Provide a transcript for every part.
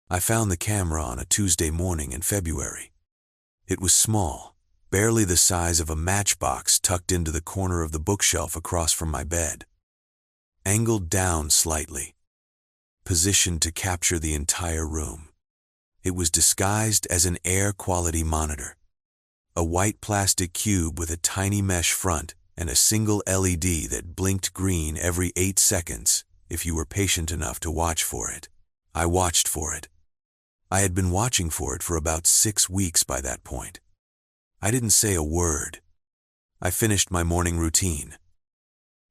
I found the camera on a Tuesday morning in February. It was small, barely the size of a matchbox tucked into the corner of the bookshelf across from my bed. Angled down slightly, positioned to capture the entire room. It was disguised as an air quality monitor. A white plastic cube with a tiny mesh front and a single LED that blinked green every 8 seconds if you were patient enough to watch for it. I watched for it. I had been watching for it for about 6 weeks by that point. I didn't say a word. I finished my morning routine,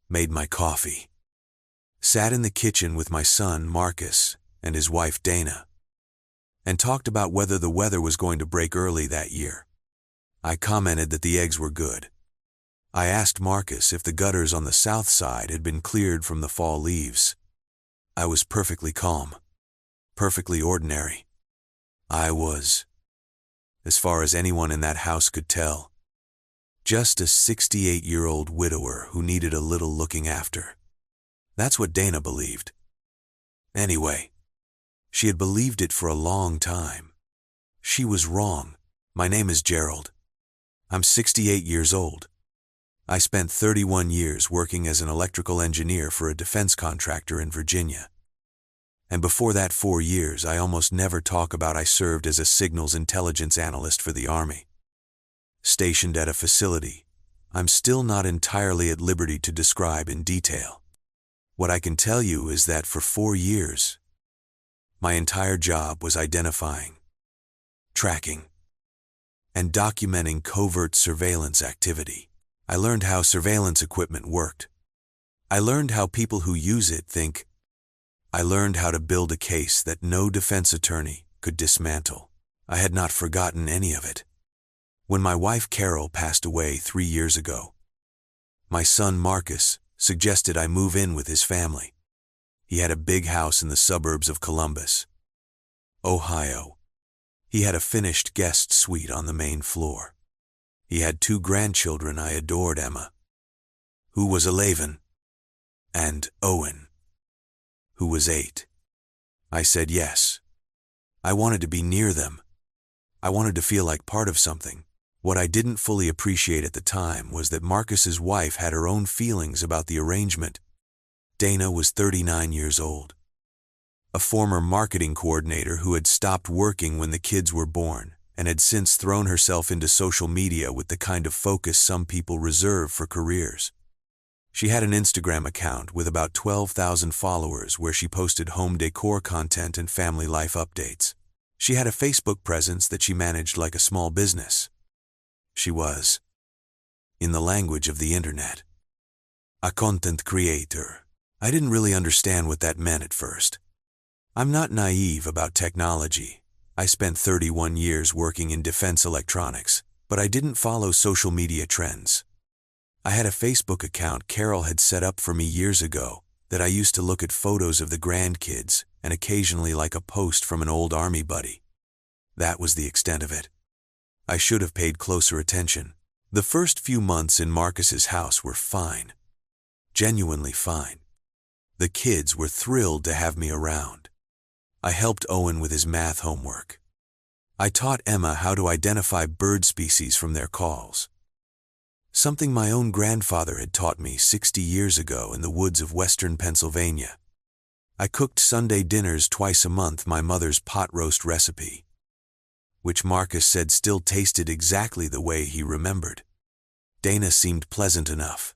made my coffee, sat in the kitchen with my son Marcus and his wife Dana, and talked about whether the weather was going to break early that year. I commented that the eggs were good. I asked Marcus if the gutters on the south side had been cleared from the fall leaves. I was perfectly calm, perfectly ordinary. I was, as far as anyone in that house could tell, just a 68-year-old widower who needed a little looking after. That's what Dana believed. Anyway, she had believed it for a long time. She was wrong. My name is Gerald. I'm 68 years old. I spent 31 years working as an electrical engineer for a defense contractor in Virginia. And before that 4 years, I almost never talk about I served as a signals intelligence analyst for the Army. Stationed at a facility I'm still not entirely at liberty to describe in detail. What I can tell you is that for 4 years, my entire job was identifying, tracking, and documenting covert surveillance activity. I learned how surveillance equipment worked. I learned how people who use it think. I learned how to build a case that no defense attorney could dismantle. I had not forgotten any of it. When my wife Carol passed away 3 years ago, my son Marcus suggested I move in with his family. He had a big house in the suburbs of Columbus, Ohio. He had a finished guest suite on the main floor. He had 2 grandchildren I adored, Emma, who was 11, and Owen, who was 8. I said yes. I wanted to be near them. I wanted to feel like part of something. What I didn't fully appreciate at the time was that Marcus's wife had her own feelings about the arrangement. Dana was 39 years old, a former marketing coordinator who had stopped working when the kids were born and had since thrown herself into social media with the kind of focus some people reserve for careers. She had an Instagram account with about 12,000 followers where she posted home decor content and family life updates. She had a Facebook presence that she managed like a small business. She was, in the language of the internet, a content creator. I didn't really understand what that meant at first. I'm not naive about technology. I spent 31 years working in defense electronics, but I didn't follow social media trends. I had a Facebook account Carol had set up for me years ago that I used to look at photos of the grandkids and occasionally like a post from an old Army buddy. That was the extent of it. I should have paid closer attention. The first few months in Marcus's house were fine. Genuinely fine. The kids were thrilled to have me around. I helped Owen with his math homework. I taught Emma how to identify bird species from their calls. Something my own grandfather had taught me 60 years ago in the woods of western Pennsylvania. I cooked Sunday dinners twice a month, my mother's pot roast recipe, which Marcus said still tasted exactly the way he remembered. Dana seemed pleasant enough,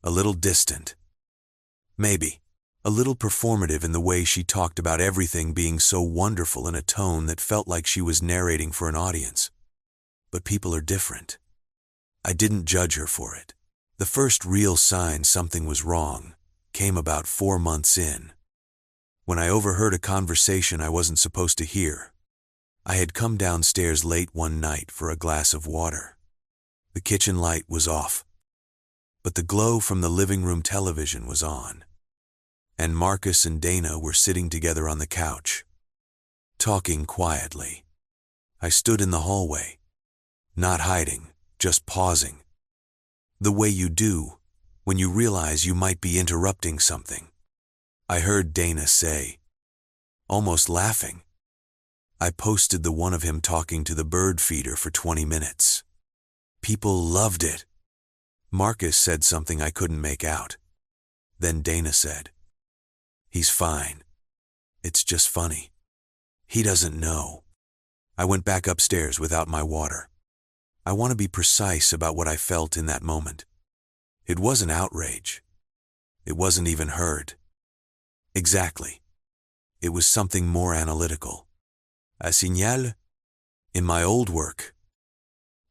a little distant, maybe a little performative in the way she talked about everything being so wonderful in a tone that felt like she was narrating for an audience. But people are different. I didn't judge her for it. The first real sign something was wrong came about 4 months in, when I overheard a conversation I wasn't supposed to hear. I had come downstairs late one night for a glass of water. The kitchen light was off, but the glow from the living room television was on, and Marcus and Dana were sitting together on the couch, talking quietly. I stood in the hallway, not hiding, just pausing, the way you do when you realize you might be interrupting something. I heard Dana say, almost laughing, I posted the one of him talking to the bird feeder for 20 minutes. People loved it. Marcus said something I couldn't make out. Then Dana said, "He's fine. It's just funny. He doesn't know." I went back upstairs without my water. I want to be precise about what I felt in that moment. It wasn't outrage. It wasn't even hurt. Exactly. It was something more analytical. A signal? In my old work,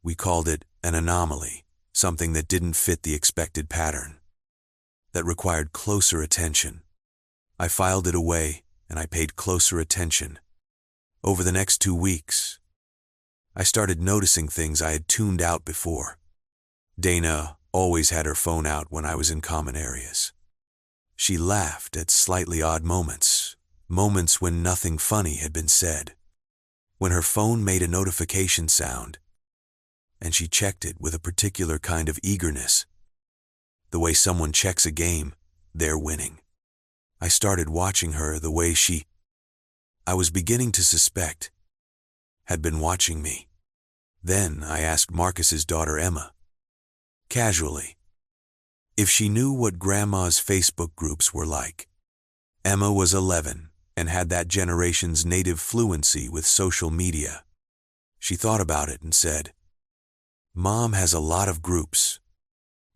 we called it an anomaly, something that didn't fit the expected pattern, that required closer attention. I filed it away, and I paid closer attention. Over the next 2 weeks, I started noticing things I had tuned out before. Dana always had her phone out when I was in common areas. She laughed at slightly odd moments, moments when nothing funny had been said. When her phone made a notification sound, and she checked it with a particular kind of eagerness, the way someone checks a game, they're winning. I started watching her the way I was beginning to suspect, had been watching me. Then I asked Marcus's daughter Emma, casually, if she knew what Grandma's Facebook groups were like. Emma was 11 and had that generation's native fluency with social media. She thought about it and said, "Mom has a lot of groups.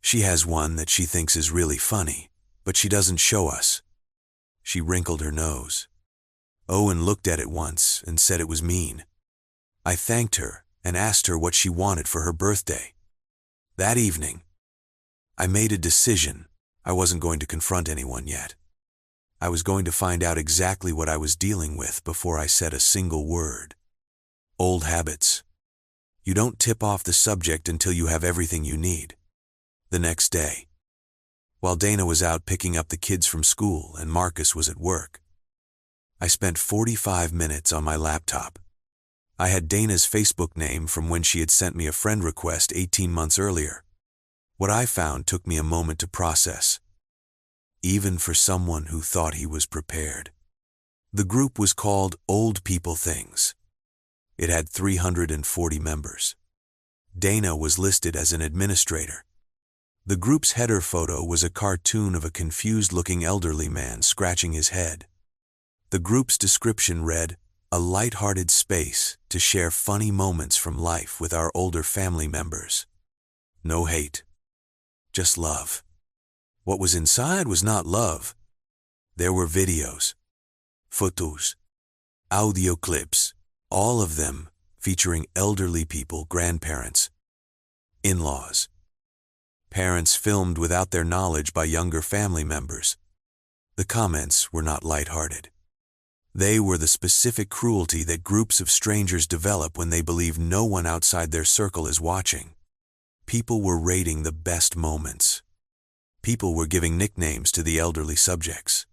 She has one that she thinks is really funny, but she doesn't show us." She wrinkled her nose. Owen looked at it once and said it was mean. I thanked her and asked her what she wanted for her birthday. That evening, I made a decision. I wasn't going to confront anyone yet. I was going to find out exactly what I was dealing with before I said a single word. Old habits. You don't tip off the subject until you have everything you need. The next day, while Dana was out picking up the kids from school and Marcus was at work, I spent 45 minutes on my laptop. I had Dana's Facebook name from when she had sent me a friend request 18 months earlier. What I found took me a moment to process, even for someone who thought he was prepared. The group was called Old People Things. It had 340 members. Dana was listed as an administrator. The group's header photo was a cartoon of a confused-looking elderly man scratching his head. The group's description read, "A light-hearted space to share funny moments from life with our older family members. No hate, just love." What was inside was not love. There were videos, photos, audio clips, all of them featuring elderly people, grandparents, in-laws, parents filmed without their knowledge by younger family members. The comments were not lighthearted. They were the specific cruelty that groups of strangers develop when they believe no one outside their circle is watching. People were rating the best moments. People were giving nicknames to the elderly subjects.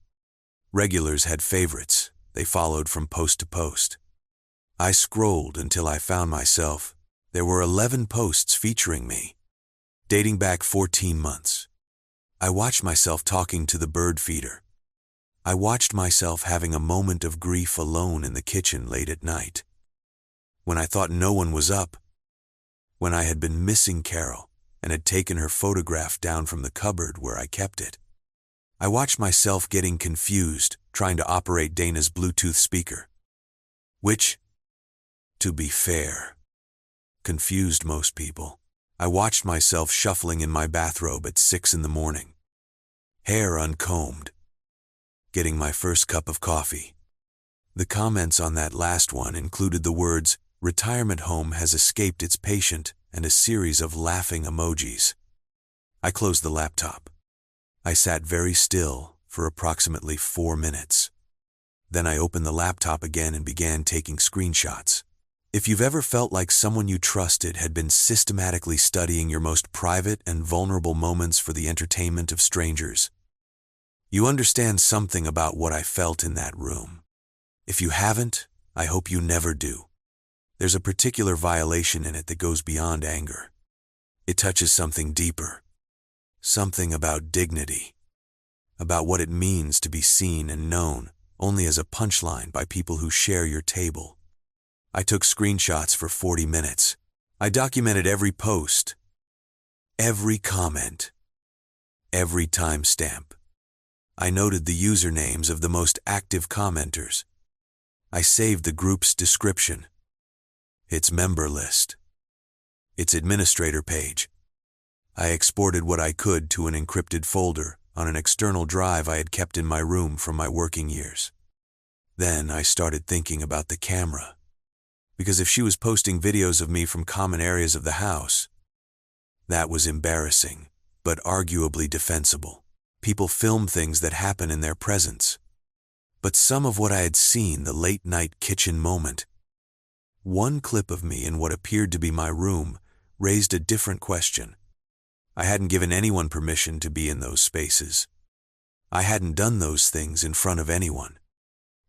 Regulars had favorites they followed from post to post. I scrolled until I found myself. There were 11 posts featuring me, dating back 14 months. I watched myself talking to the bird feeder. I watched myself having a moment of grief alone in the kitchen late at night, when I thought no one was up, when I had been missing Carol and had taken her photograph down from the cupboard where I kept it. I watched myself getting confused, trying to operate Dana's Bluetooth speaker, which, to be fair, confused most people. I watched myself shuffling in my bathrobe at 6 in the morning, hair uncombed, getting my first cup of coffee. The comments on that last one included the words, "Retirement home has escaped its patient," and a series of laughing emojis. I closed the laptop. I sat very still for approximately 4 minutes. Then I opened the laptop again and began taking screenshots. If you've ever felt like someone you trusted had been systematically studying your most private and vulnerable moments for the entertainment of strangers, you understand something about what I felt in that room. If you haven't, I hope you never do. There's a particular violation in it that goes beyond anger. It touches something deeper, something about dignity, about what it means to be seen and known only as a punchline by people who share your table. I took screenshots for 40 minutes. I documented every post, every comment, every timestamp. I noted the usernames of the most active commenters. I saved the group's description, its member list, its administrator page. I exported what I could to an encrypted folder on an external drive I had kept in my room from my working years. Then I started thinking about the camera, because if she was posting videos of me from common areas of the house, that was embarrassing, but arguably defensible. People film things that happen in their presence. But some of what I had seen, the late-night kitchen moment, one clip of me in what appeared to be my room, raised a different question. I hadn't given anyone permission to be in those spaces. I hadn't done those things in front of anyone.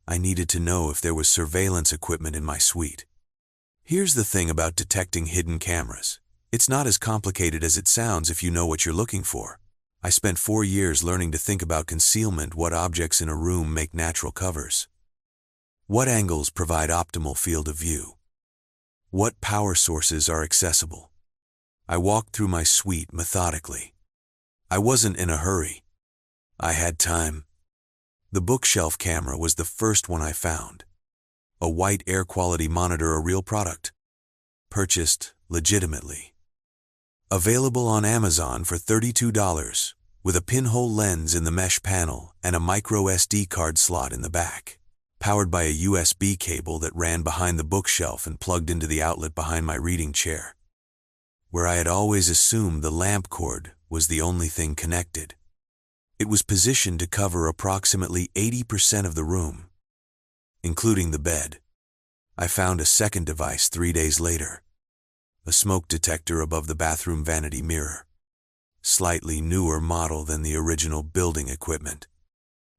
I needed to know if there was surveillance equipment in my suite. Here's the thing about detecting hidden cameras. It's not as complicated as it sounds if you know what you're looking for. I spent 4 years learning to think about concealment, what objects in a room make natural covers, what angles provide optimal field of view, what power sources are accessible. I walked through my suite methodically. I wasn't in a hurry. I had time. The bookshelf camera was the first one I found. A white air quality monitor, a real product. Purchased legitimately. Available on Amazon for $32, with a pinhole lens in the mesh panel and a micro SD card slot in the back. Powered by a USB cable that ran behind the bookshelf and plugged into the outlet behind my reading chair, where I had always assumed the lamp cord was the only thing connected. It was positioned to cover approximately 80% of the room, including the bed. I found a second device 3 days later. A smoke detector above the bathroom vanity mirror. Slightly newer model than the original building equipment.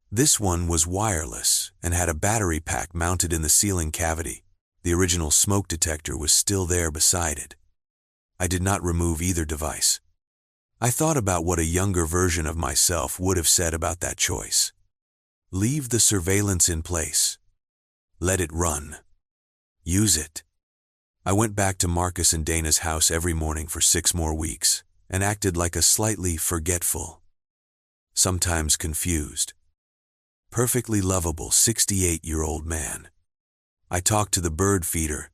This one was wireless and had a battery pack mounted in the ceiling cavity. The original smoke detector was still there beside it. I did not remove either device. I thought about what a younger version of myself would have said about that choice. Leave the surveillance in place. Let it run. Use it. I went back to Marcus and Dana's house every morning for 6 more weeks and acted like a slightly forgetful, sometimes confused, perfectly lovable 68-year-old man. I talked to the bird feeder.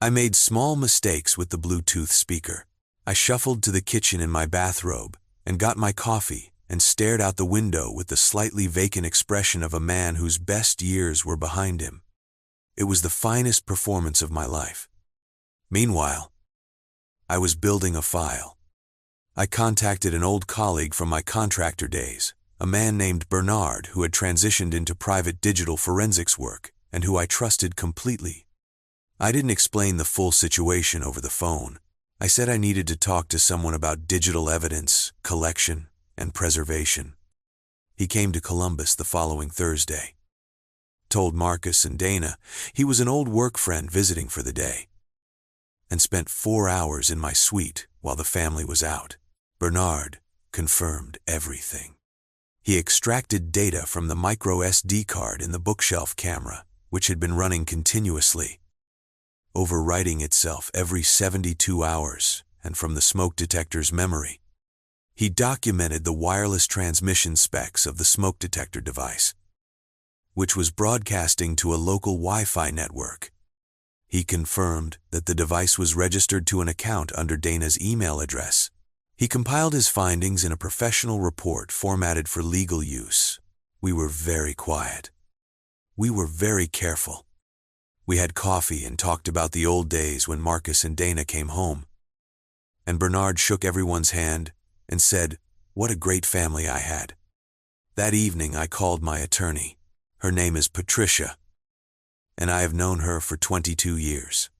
I made small mistakes with the Bluetooth speaker. I shuffled to the kitchen in my bathrobe and got my coffee and stared out the window with the slightly vacant expression of a man whose best years were behind him. It was the finest performance of my life. Meanwhile, I was building a file. I contacted an old colleague from my contractor days, a man named Bernard who had transitioned into private digital forensics work and who I trusted completely. I didn't explain the full situation over the phone. I said I needed to talk to someone about digital evidence, collection, and preservation. He came to Columbus the following Thursday. Told Marcus and Dana he was an old work friend visiting for the day, and spent 4 hours in my suite while the family was out. Bernard confirmed everything. He extracted data from the micro SD card in the bookshelf camera, which had been running continuously, overwriting itself every 72 hours, and from the smoke detector's memory. He documented the wireless transmission specs of the smoke detector device, which was broadcasting to a local Wi-Fi network. He confirmed that the device was registered to an account under Dana's email address. He compiled his findings in a professional report formatted for legal use. We were very quiet. We were very careful. We had coffee and talked about the old days when Marcus and Dana came home. And Bernard shook everyone's hand and said, "What a great family I had." That evening I called my attorney. Her name is Patricia, and I have known her for 22 years.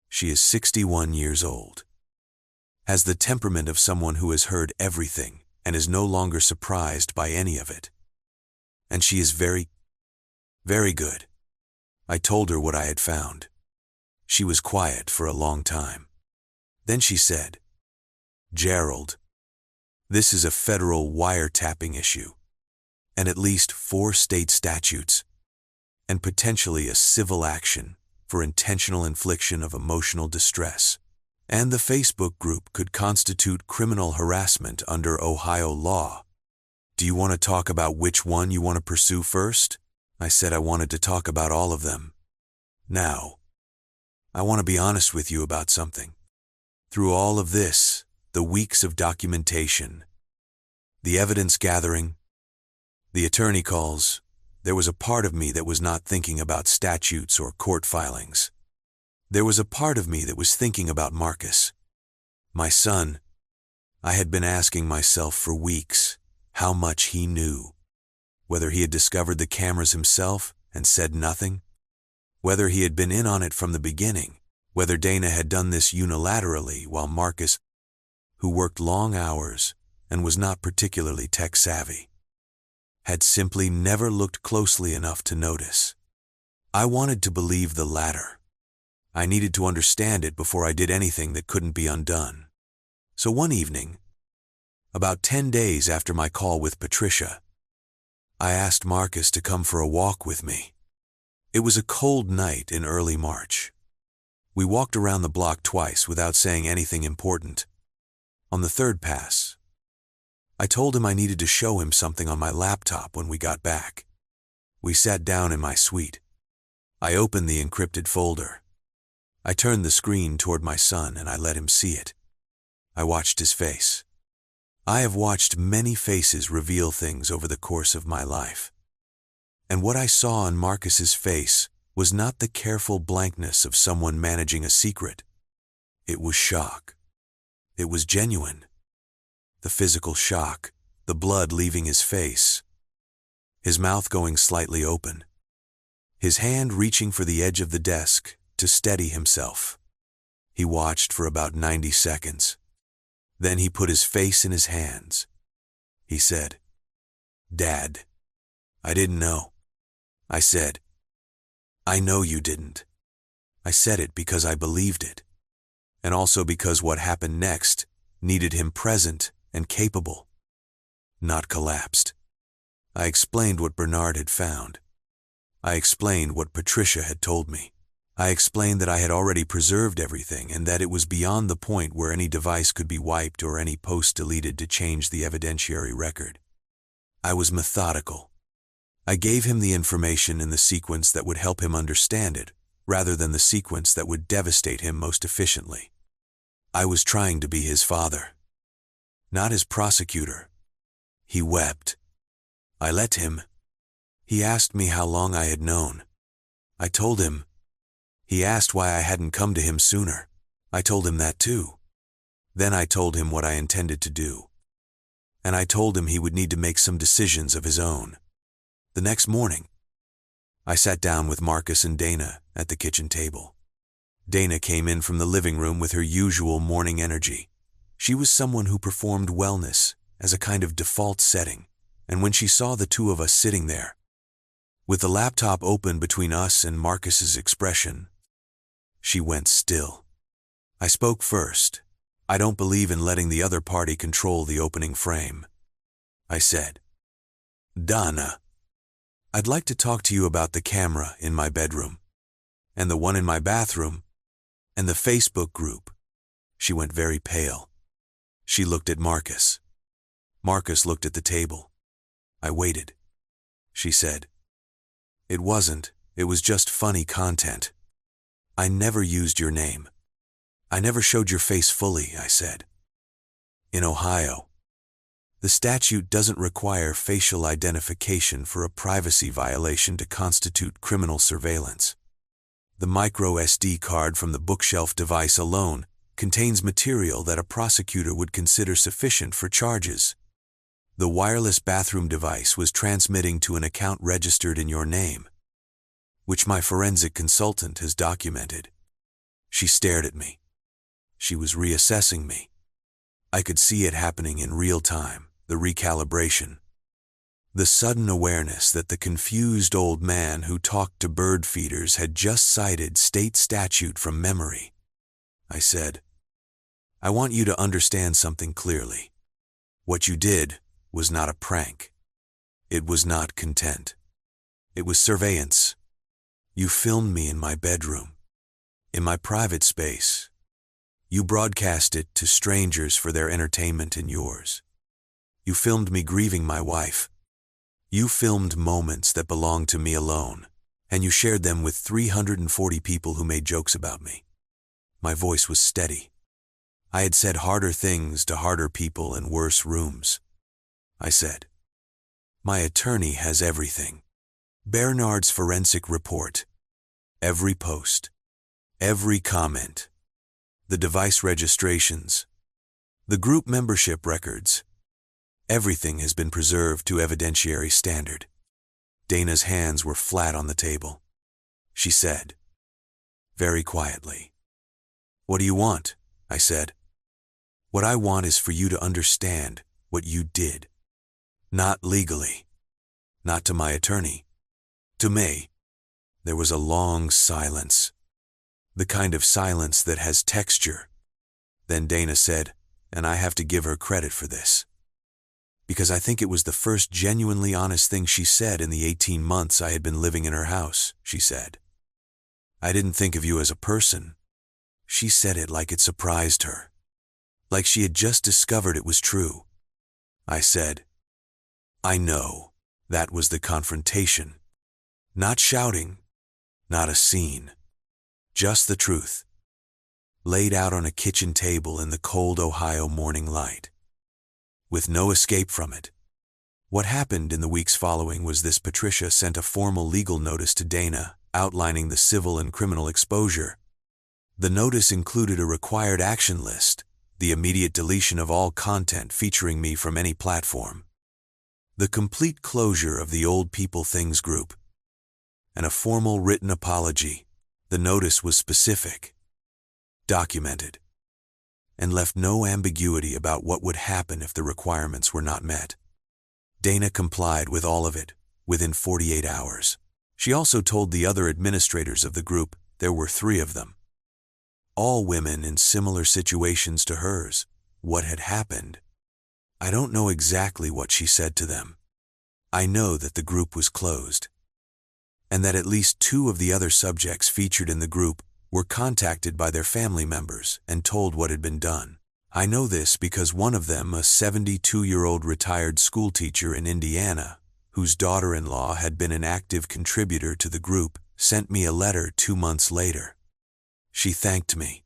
She is 61 years old, has the temperament of someone who has heard everything and is no longer surprised by any of it. And she is very, very good. I told her what I had found. She was quiet for a long time. Then she said, "Gerald, this is a federal wiretapping issue, and at least 4 state statutes, and potentially a civil action for intentional infliction of emotional distress, and the Facebook group could constitute criminal harassment under Ohio law. Do you want to talk about which one you want to pursue first? I said I wanted to talk about all of them. Now, I want to be honest with you about something. Through all of this, the weeks of documentation, the evidence gathering, the attorney calls, there was a part of me that was not thinking about statutes or court filings. There was a part of me that was thinking about Marcus, my son. I had been asking myself for weeks how much he knew, whether he had discovered the cameras himself and said nothing, whether he had been in on it from the beginning, whether Dana had done this unilaterally while Marcus, who worked long hours and was not particularly tech-savvy, had simply never looked closely enough to notice. I wanted to believe the latter. I needed to understand it before I did anything that couldn't be undone. So one evening, about 10 days after my call with Patricia, I asked Marcus to come for a walk with me. It was a cold night in early March. We walked around the block twice without saying anything important. On the third pass, I told him I needed to show him something on my laptop when we got back. We sat down in my suite. I opened the encrypted folder. I turned the screen toward my son and I let him see it. I watched his face. I have watched many faces reveal things over the course of my life. And what I saw on Marcus's face was not the careful blankness of someone managing a secret. It was shock. It was genuine. The physical shock, the blood leaving his face, his mouth going slightly open, his hand reaching for the edge of the desk to steady himself. He watched for about 90 seconds. Then he put his face in his hands. He said, "Dad, I didn't know." I said, "I know you didn't." I said it because I believed it, and also because what happened next needed him present and capable, not collapsed. I explained what Bernard had found. I explained what Patricia had told me. I explained that I had already preserved everything and that it was beyond the point where any device could be wiped or any post deleted to change the evidentiary record. I was methodical. I gave him the information in the sequence that would help him understand it, rather than the sequence that would devastate him most efficiently. I was trying to be his father, not his prosecutor. He wept. I let him. He asked me how long I had known. I told him. He asked why I hadn't come to him sooner. I told him that too. Then I told him what I intended to do. And I told him he would need to make some decisions of his own. The next morning, I sat down with Marcus and Dana at the kitchen table. Dana came in from the living room with her usual morning energy. She was someone who performed wellness as a kind of default setting, and when she saw the two of us sitting there, with the laptop open between us and Marcus's expression, she went still. I spoke first. I don't believe in letting the other party control the opening frame. I said, "Dana, I'd like to talk to you about the camera in my bedroom, and the one in my bathroom, and the Facebook group." She went very pale. She looked at Marcus. Marcus looked at the table. I waited. She said, "It was just funny content. I never used your name. I never showed your face fully," I said. "In Ohio, the statute doesn't require facial identification for a privacy violation to constitute criminal surveillance. The micro SD card from the bookshelf device alone contains material that a prosecutor would consider sufficient for charges. The wireless bathroom device was transmitting to an account registered in your name, which my forensic consultant has documented." She stared at me. She was reassessing me. I could see it happening in real time, the recalibration. The sudden awareness that the confused old man who talked to bird feeders had just cited state statute from memory. I said, "I want you to understand something clearly. What you did was not a prank. It was not content. It was surveillance. You filmed me in my bedroom. in my private space. You broadcast it to strangers for their entertainment and yours. You filmed me grieving my wife. You filmed moments that belonged to me alone, and you shared them with 340 people who made jokes about me. My voice was steady. I had said harder things to harder people in worse rooms. I said, "My attorney has everything. Bernard's forensic report. Every post. Every comment. The device registrations. The group membership records. Everything has been preserved to evidentiary standard." Dana's hands were flat on the table. She said, very quietly, "What do you want?" I said. "What I want is for you to understand what you did. Not legally. Not to my attorney. To me." There was a long silence. The kind of silence that has texture. Then Dana said, and I have to give her credit for this, because I think it was the first genuinely honest thing she said in the 18 months I had been living in her house. She said, "I didn't think of you as a person." She said it like it surprised her, like she had just discovered it was true. I said, "I know." That was the confrontation. Not shouting, not a scene. Just the truth, laid out on a kitchen table in the cold Ohio morning light, with no escape from it. What happened in the weeks following was this: Patricia sent a formal legal notice to Dana outlining the civil and criminal exposure. The notice included a required action list, the immediate deletion of all content featuring me from any platform, the complete closure of the Old People Things group, and a formal written apology. The notice was specific, documented, and left no ambiguity about what would happen if the requirements were not met. Dana complied with all of it within 48 hours. She also told the other administrators of the group, there were 3 of them, all women in similar situations to hers, what had happened. I don't know exactly what she said to them. I know that the group was closed, and that at least 2 of the other subjects featured in the group were contacted by their family members and told what had been done. I know this because one of them, a 72-year-old retired schoolteacher in Indiana, whose daughter-in-law had been an active contributor to the group, sent me a letter 2 months later. She thanked me.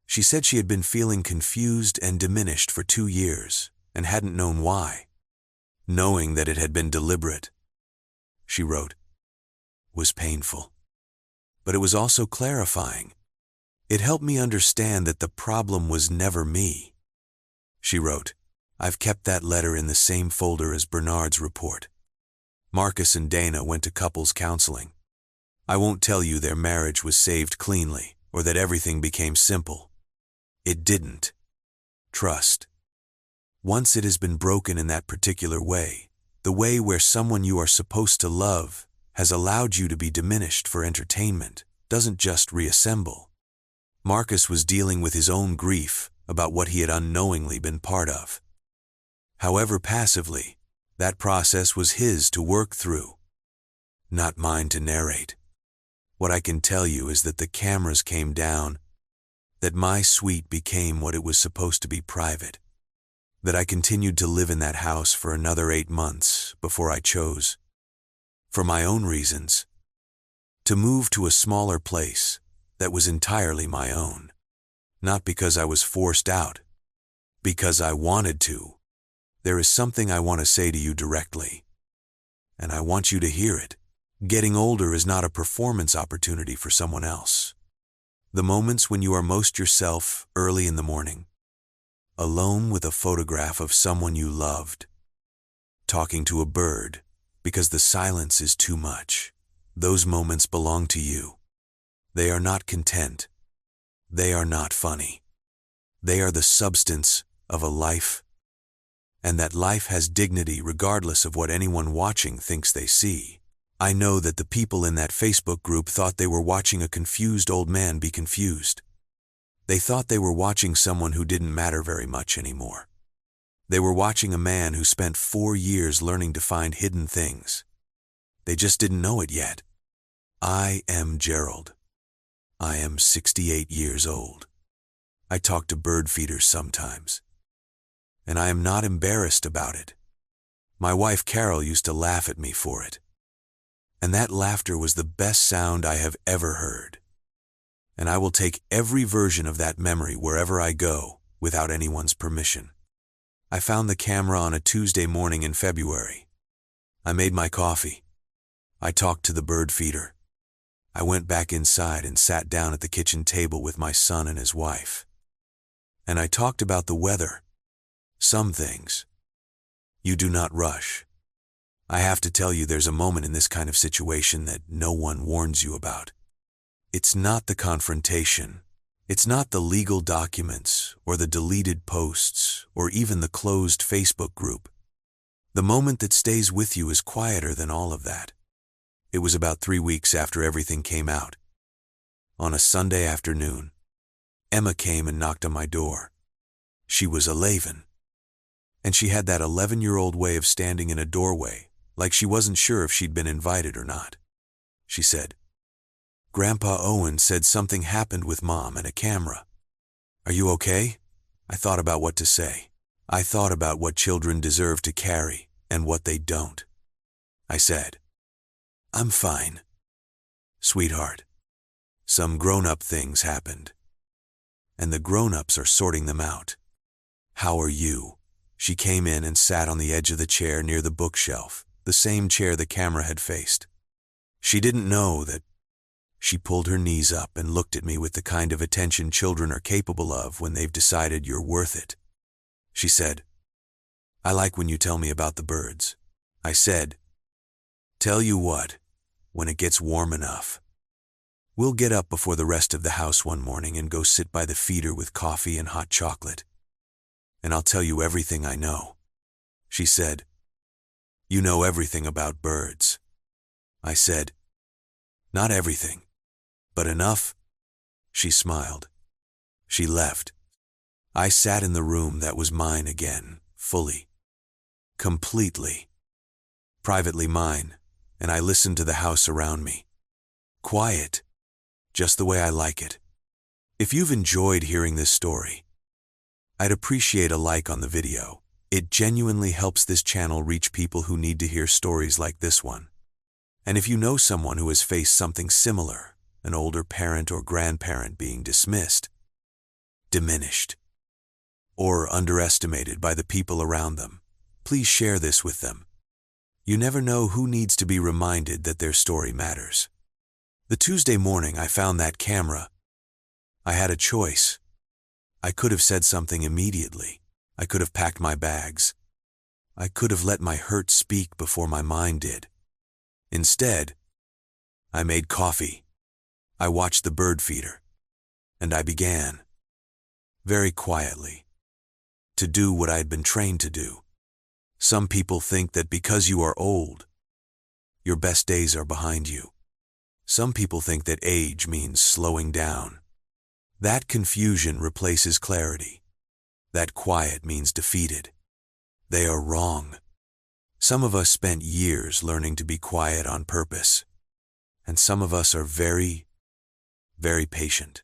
She said she had been feeling confused and diminished for 2 years and hadn't known why, knowing that it had been deliberate. She wrote, was painful, but it was also clarifying. It helped me understand that the problem was never me. She wrote, "I've kept that letter in the same folder as Bernard's report. Marcus and Dana went to couples counseling. I won't tell you their marriage was saved cleanly or that everything became simple. It didn't. Trust. Once it has been broken in that particular way, the way where someone you are supposed to love has allowed you to be diminished for entertainment, doesn't just reassemble." Marcus was dealing with his own grief about what he had unknowingly been part of. However passively, that process was his to work through, not mine to narrate. What I can tell you is that the cameras came down, that my suite became what it was supposed to be, private, that I continued to live in that house for another 8 months before I chose, for my own reasons, to move to a smaller place that was entirely my own. Not because I was forced out, because I wanted to. There is something I want to say to you directly, and I want you to hear it. Getting older is not a performance opportunity for someone else. The moments when you are most yourself, early in the morning, alone with a photograph of someone you loved, talking to a bird because the silence is too much, those moments belong to you. They are not content. They are not funny. They are the substance of a life, and that life has dignity regardless of what anyone watching thinks they see. I know that the people in that Facebook group thought they were watching a confused old man be confused. They thought they were watching someone who didn't matter very much anymore. They were watching a man who spent 4 years learning to find hidden things. They just didn't know it yet. I am Gerald. I am 68 years old. I talk to bird feeders sometimes, and I am not embarrassed about it. My wife Carol used to laugh at me for it, and that laughter was the best sound I have ever heard. And I will take every version of that memory wherever I go, without anyone's permission. I found the camera on a Tuesday morning in February. I made my coffee. I talked to the bird feeder. I went back inside and sat down at the kitchen table with my son and his wife. And I talked about the weather. Some things. You do not rush. I have to tell you, there's a moment in this kind of situation that no one warns you about. It's not the confrontation. It's not the legal documents or the deleted posts or even the closed Facebook group. The moment that stays with you is quieter than all of that. It was about 3 weeks after everything came out. On a Sunday afternoon, Emma came and knocked on my door. She was 11. And she had that 11-year-old way of standing in a doorway, like she wasn't sure if she'd been invited or not. She said, "Grandpa Owen said something happened with Mom and a camera. Are you okay?" I thought about what to say. I thought about what children deserve to carry and what they don't. I said, "I'm fine, sweetheart. Some grown-up things happened, and the grown-ups are sorting them out. How are you?" She came in and sat on the edge of the chair near the bookshelf, the same chair the camera had faced. She didn't know that. She pulled her knees up and looked at me with the kind of attention children are capable of when they've decided you're worth it. She said, "I like when you tell me about the birds." I said, "Tell you what, when it gets warm enough, we'll get up before the rest of the house one morning and go sit by the feeder with coffee and hot chocolate. And I'll tell you everything I know." She said, "You know everything about birds." I said, "Not everything, but enough." She smiled. She left. I sat in the room that was mine again, fully, completely, privately mine, and I listened to the house around me. Quiet, just the way I like it. If you've enjoyed hearing this story, I'd appreciate a like on the video. It genuinely helps this channel reach people who need to hear stories like this one. And if you know someone who has faced something similar, an older parent or grandparent being dismissed, diminished, or underestimated by the people around them, please share this with them. You never know who needs to be reminded that their story matters. The Tuesday morning I found that camera, I had a choice. I could have said something immediately. I could have packed my bags. I could have let my hurt speak before my mind did. Instead, I made coffee. I watched the bird feeder. And I began, very quietly, to do what I had been trained to do. Some people think that because you are old, your best days are behind you. Some people think that age means slowing down. That confusion replaces clarity. That quiet means defeated. They are wrong. Some of us spent years learning to be quiet on purpose, and some of us are very, very patient.